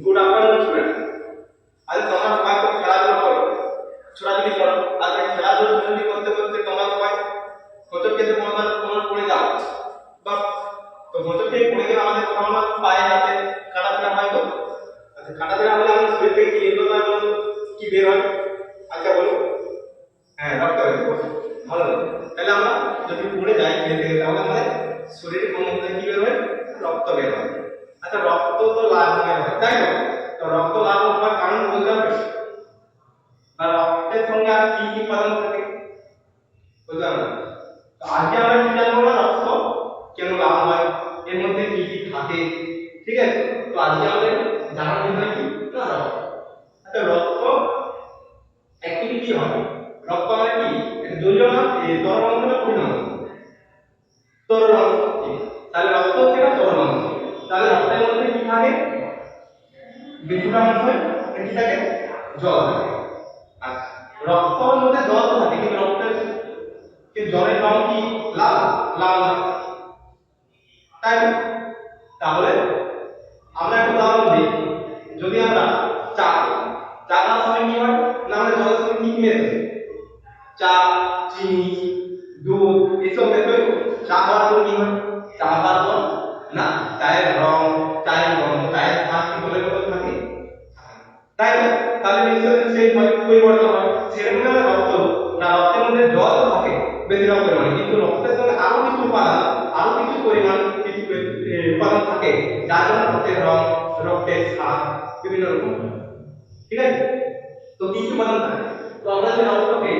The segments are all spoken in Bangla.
Good afternoon student. আজ তোমরা সবাই খুব খেলাধুলা করো, ছোটাছুটি করো। আর এই খেলাধুলা ছোটাছুটি করতে করতে তোমরা সবাই হোঁচট খেতে কোনো পড়ে যাও বা তো হোঁচট খেয়ে পড়ে গেলে আমাদের কোথাও না পায়ে হাতে কাটাপোড়া হয়। তো আচ্ছা, কাটাপোড়া হলে আমাদের শরীর থেকে কি এগুলো কি বের হয়? আচ্ছা বলো। হ্যাঁ, রক্ত বের হয়। ভালো, তাহলে আমরা যদি পড়ে যাই খেলতে গেলে তাহলে আমাদের শরীরে কোনো কি বের হয়? রক্ত বের হয়। আচ্ছা, রক্ত তো লাল রঙের হয়, তাই তো? তো রক্ত লাল হওয়ার কারণ বলতে হবে, আর রক্তের সঙ্গে আর কি কি উপাদান থাকে বলতে হবে। তো আজকে আমরা কি জানবো না, রক্ত কেন লাল হয়, এর মধ্যে কি কি থাকে, ঠিক আছে? তো আজকে আমাদের জানার বিষয় কি না, রক্ত। আচ্ছা, রক্ত অ্যাকচুয়ালি কি হয়? রক্ত মানে কি? এটা জলীয় না, তরল অংশ না কঠিন অংশ? তরল অংশ। তাহলে রক্ত হচ্ছে একটা তরল অংশ। তাহলে রক্তের মধ্যে কি থাকে? বেশিরভাগ অংশে কি থাকে? জল থাকে। আচ্ছা, রক্তের মধ্যে জল থাকে কিন্তু রক্তের জলের রং কি লাল? লাল না, তাই না? তাহলে আমরা একটা উদাহরণ দিই। যদি আমরা চা চা খাওয়ার সময় কি হয় না, আমাদের জলের সঙ্গে কি কি মেশে? চা, চিনি, দুধ এসব মেশে। চা খাওয়ার পর কি হয়? চা খাওয়ার পর না চায়ের রং, চায়ের গন্ধ, চায়ের স্বাদ কি জলের মধ্যে থাকে? তাই তো? তাহলে নিশ্চয়ই সেই পরিবর্তন হয়। সেরকম না, রক্ত না, রক্তের মধ্যে জল তো থাকে বেশিরভাগ পরিমাণে, কিন্তু রক্তের সঙ্গে আরো কিছু উপাদান, আরো কিছু পরিমাণ কিছু উপাদান থাকে, যার জন্য রক্তের রং, রক্তের স্বাদ বিভিন্ন রকম হয়। ঠিক আছে? তো কি কি উপাদান থাকে? তো আমরা যে রক্তকে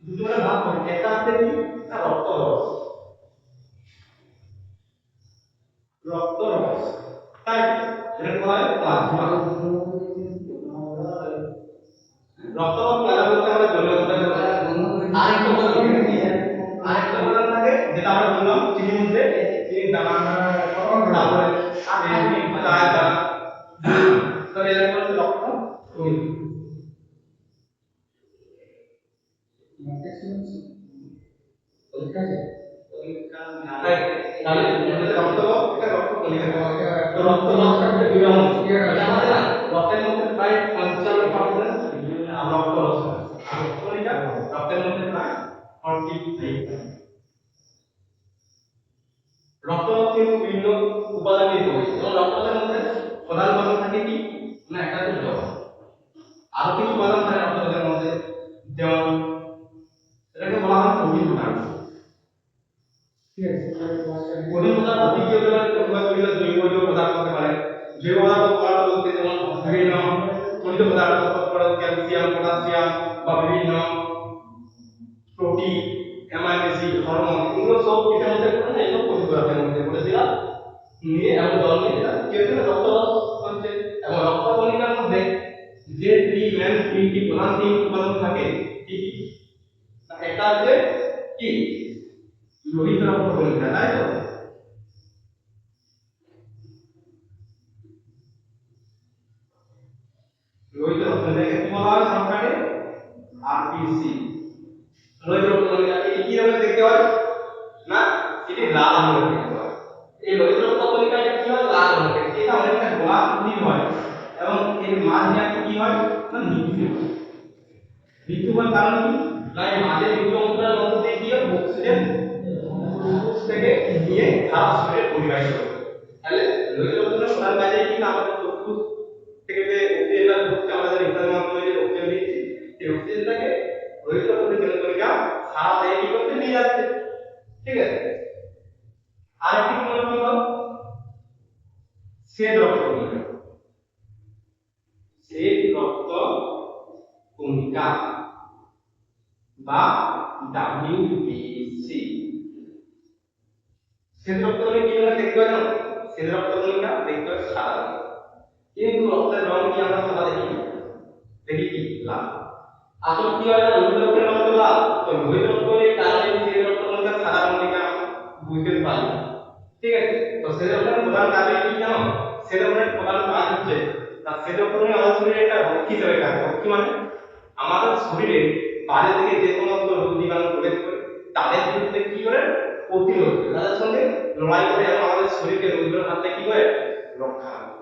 দুটো ভাগে ভাগ করি, একটা হচ্ছে কি না রক্তরস, রক্তরস, তাই যেটা বলা হয় প্লাজমা। রক্তরস প্লাজমা বলতে আমরা জলীয় অবস্থায় বলি। আরেকটা উপাদান থাকে যেটা আমরা বললাম চিনির মধ্যে, চিনির দানা, তারপরে চায়ের দানা, তো এর মধ্যে রক্ত তৈরি। তাহলে রক্তরস এটা রক্ত কণিকা। তো রক্তরসটা হচ্ছে দুই অংশ। এটা আমাদের রক্তের মধ্যে প্রায় 55% রক্তরস আছে। আর রক্তকণিকা রক্তের মধ্যে প্রায় 43%। রক্তরস কিন্তু বিভিন্ন উপাদান নিয়ে তৈরি। যেমন রক্তের মধ্যে প্রধান উপাদান থাকে কি না, একটা হচ্ছে জল। আরো কিছু উপাদান থাকে রক্তের মধ্যে, যেমন এটাকে বলা হয় প্রোটিন পদার্থ। ঠিক আছে? প্রোটিন পদার্থ দ্বিতীয় বিভিন্ন জৈব পদার্থ হতে পারে। জৈব পদার্থ বলতে যেমন বিভিন্ন খনিজ পদার্থ, ফসফরাস, ক্যালসিয়াম, পটাশিয়াম বা বিভিন্ন প্রোটিন, অ্যামাইনো অ্যাসিড, হরমোন, এগুলো সব কিসের মধ্যে পড়ে? এগুলো প্রোটিন পদার্থের মধ্যে পড়ে। দিলা নিয়ে এবং জল নিয়ে দিলা কি হচ্ছে না, রক্তরস হচ্ছে। এবং রক্তকণিকার মধ্যে যে তিনটি প্রধান উপাদান থাকে কি কি? একটা হচ্ছে কি লোহিত রক্তকণিকা, তাই তো? লোহিত রক্তকণিকা কি বলা হয় শর্টকাটে? আরবিসি। লোহিত রক্তকণিকা এটি কি রঙের দেখতে হয় না, এটি লাল রঙের দেখতে হয়। এই লোহিত রক্তকণিকাটা কি হয়? লাল রঙের। এটা অনেকটা গোলাকৃতির হয় এবং এর মাঝখানে কি হয় না, নিচু। নিচু হওয়ার কারণ কি না, এই মাঝের নিচু অংশটার মধ্যে দিয়ে কি হয়? অক্সিজেন ফুসফুস থেকে নিয়ে সারা শরীরে পরিবাহিত হয়। তাহলে লোহিত রক্তকণিকার প্রধান কাজে কি না, আমাদের ফুসফুস থেকে যে অক্সিজেনটা ঢুকছে, আমাদের নিঃশ্বাসের মাধ্যমে যে অক্সিজেন নিচ্ছি, সেই অক্সিজেনটাকে লোহিত রক্তকণিকা সারা দেহে কি করতে নিয়ে যাচ্ছে। ঠিক আছে? আরেকটি কি হলো শ্বেত রক্তকণিকা। শ্বেত রক্ত কণিকা বা ডাব্লিউবিসি। শ্বেত রক্তকণিকা কি রঙের দেখতে হয় জানো? শ্বেত রক্তকণিকা দেখতে হয় সাদা রঙের, কিন্তু রক্তের রং কি আমরা সাদা দেখি? দেখি কি লাল। আসলে কি হয় না, লোহিত রক্তের রং তো লাল। তো লোহিত রক্তকণিকার কারণে শ্বেত রক্তকণিকা সাদা রঙটিকে আমরা বুঝতে পারি। ঠিক আছে? তো শ্বেত রক্তের প্রধান কাজ কি জানো? শ্বেত রক্তের প্রধান কাজ হচ্ছে না, শ্বেত রক্তকণিকা আমাদের শরীরে একটা রক্ষী হিসেবে কাজ করে। রক্ষী মানে আমাদের শরীরে বাইরে থেকে যে সমস্ত রোগ জীবাণু প্রবেশ করে তাদের বিরুদ্ধে কি করে প্রতিরোধ করে, তাদের সঙ্গে লড়াই করে এবং আমাদের শরীরকে রোগের হাত থেকে কি করে রক্ষা করে।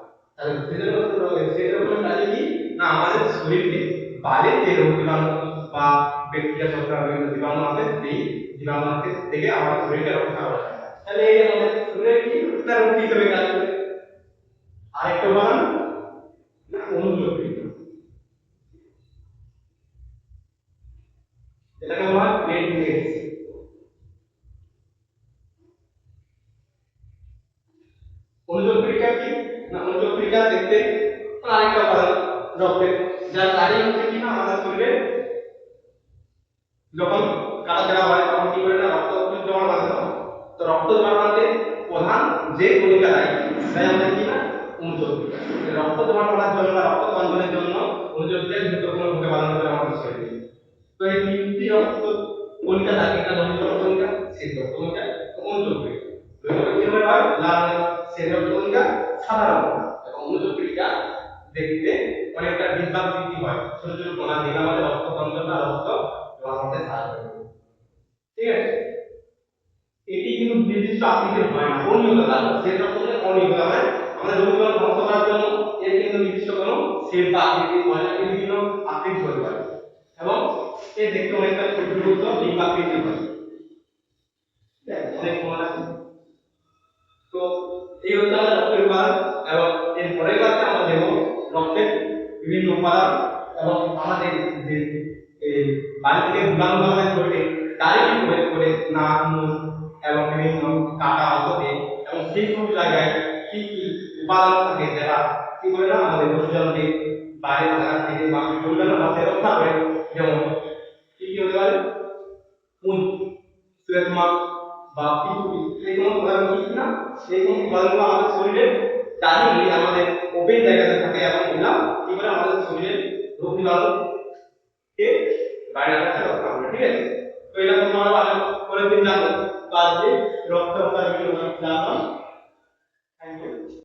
তাহলে সেরকম কাজে কি না আমাদের শরীরে বাইরের যে রোগ জীবাণু বা ব্যাকটেরিয়া ছত্রাক বিভিন্ন জীবাণু আছে সেই জীবাণু থেকে আমাদের শরীরকে রক্ষা করে। তাহলে এই আমাদের শরীরে কি না রোগ হিসেবে কাজ করে। আরেকটা উদাহরণ না অনুচক্রিকা, এটাকে বলা হয় প্লেটলেটস। অনুচক্রিকা কি না অনুচক্রিকা দেখতে আরেকটা উদাহরণ রক্তের, যার কাজে হচ্ছে কি না আমাদের শরীরে যখন কাটা ছেঁড়া হয় তখন কি করে না রক্ত জমা বাঁধে। তো রক্ত জমা বাঁধতে প্রধান যে ভূমিকা দেয় তাই আমাদের কি না অনুচক্রিকা। রক্ত জমা বাঁধার জন্য বা রক্ত বন্ধনের জন্য অনুচক্রিকা গুরুত্বপূর্ণ ভূমিকা পালন করে আমাদের শরীরে। তো এই তিনটি রক্ত কণিকা থাকে, একটা দহিত কণিকা, শ্বেত রক্ত কণিকা, অনুচক্রিকা। দহিত কি রকমের হয় লাল, শ্বেত রক্ত কণিকা সাদা রঙের, এবং অনুচক্রিকা দেখতে অনেকটা ডিম্বাকৃতি বৃদ্ধি হয়, ছোট ছোট কণা দিয়ে আমাদের রক্ত বন্ধন বা রক্ত জমা করতে সাহায্য করে। ঠিক আছে, এটি কিন্তু নির্দিষ্ট আকৃতির হয় না, অনিয়মিত কাজ। শ্বেত রক্ত কণিকা অনিয়মিত হয়, আমাদের রোগীগুলো ধ্বংস করার জন্য এর কিন্তু নির্দিষ্ট কোনো শেপ বা আকৃতি হয় না, বিভিন্ন আকৃতি হতে পারে এবং এ দেখতে অনেকটা ছোট ছোট ডিম্বাকৃতি হয়। অনেক কণা আছে। তো এই হচ্ছে আমাদের রক্তের উপাদান, এবং এর পরের ক্লাসে আমরা দেখব রক্তের বিভিন্ন উপাদান এবং আমাদের যে এই বাড়ি থেকে জীবাণু আমাদের শরীরে ডাইরেক্টলি প্রবেশ করে নাক, মুখ এবং বিভিন্ন কাটা অংশতে এবং সেই সব জায়গায় কি কি উপাদান থাকে যারা কি করে না আমাদের কোষজনকে বাইরে থাকা থেকে বা কোষজন আমাদের রক্ষা করে। যেমন কি কি হতে পারে মুখ, শ্লেষ্মা বা পিতুটি, এই সমস্ত উপাদান কি না এই সমস্ত উপাদানগুলো আমাদের শরীরে ডাইরেক্টলি আমাদের ওপেন জায়গাতে থাকে এবং এগুলো কি করে আমাদের শরীরের রোগ জীবাণুকে বাইরে রাখতে রক্ষা করে। ঠিক আছে, তো এটা তোমরা আরো পরের দিন জানো। তো আজকে রক্ত এবং তার বিভিন্ন উপাদান জানলাম।